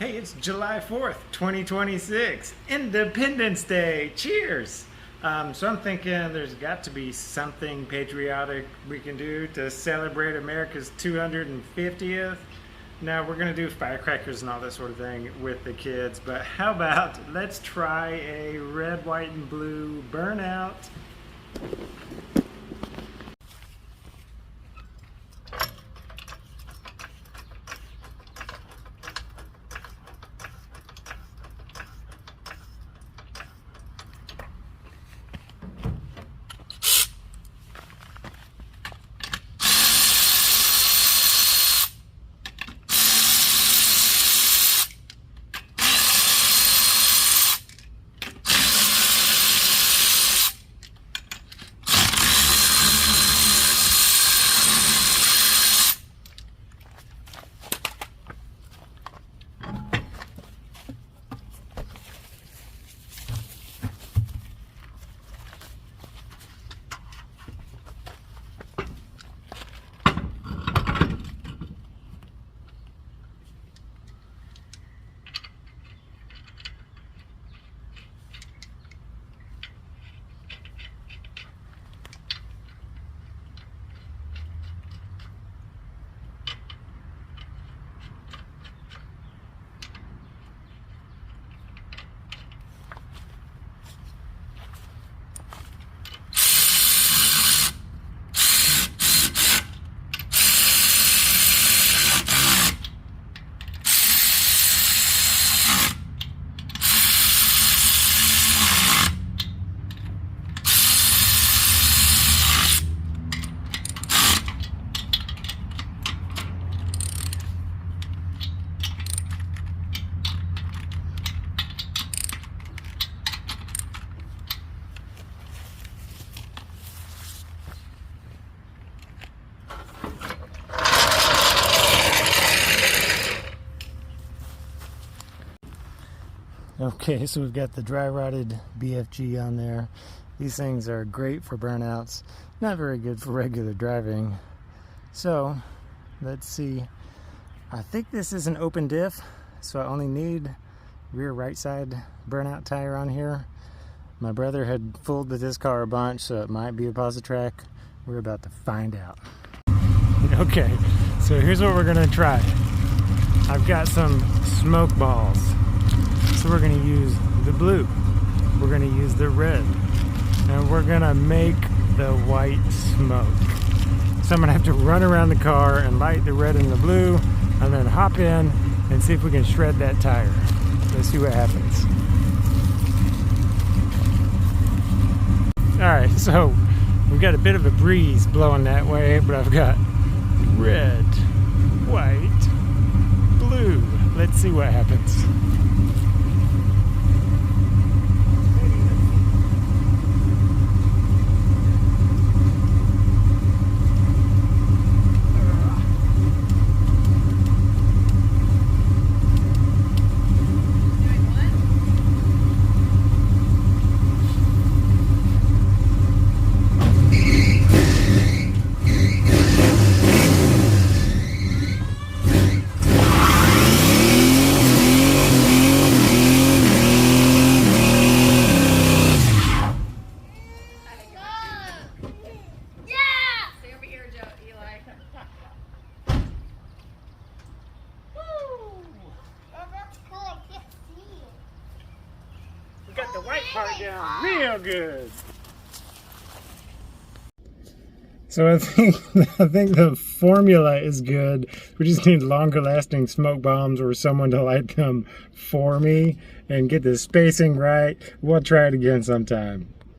Hey, it's July 4th, 2026, Independence Day. Cheers! So I'm thinking there's got to be something patriotic we can do to celebrate America's 250th. Now, we're going to do firecrackers and all that sort of thing with the kids, but how about let's try a red, white, and blue Burnout. Okay, so we've got the dry rotted BFG on there. These things are great for burnouts, not very good for regular driving. So let's see. I think this is an open diff, so I only need rear right side burnout tire on here. My brother had fooled with this car a bunch, so it might be a Positrack. We're about to find out. Okay, so here's what we're gonna try. I've got some smoke balls. So we're going to use the blue, we're going to use the red, and we're going to make the white smoke. So I'm going to have to run around the car and light the red and the blue, and then hop in and see if we can shred that tire. Let's see what happens. Alright, so we've got a bit of a breeze blowing that way, but I've got red, white, blue. Let's see what happens. We got the white part down real good. So I think the formula is good. We just need longer lasting smoke bombs or someone to light them for me and get the spacing right. We'll try it again sometime.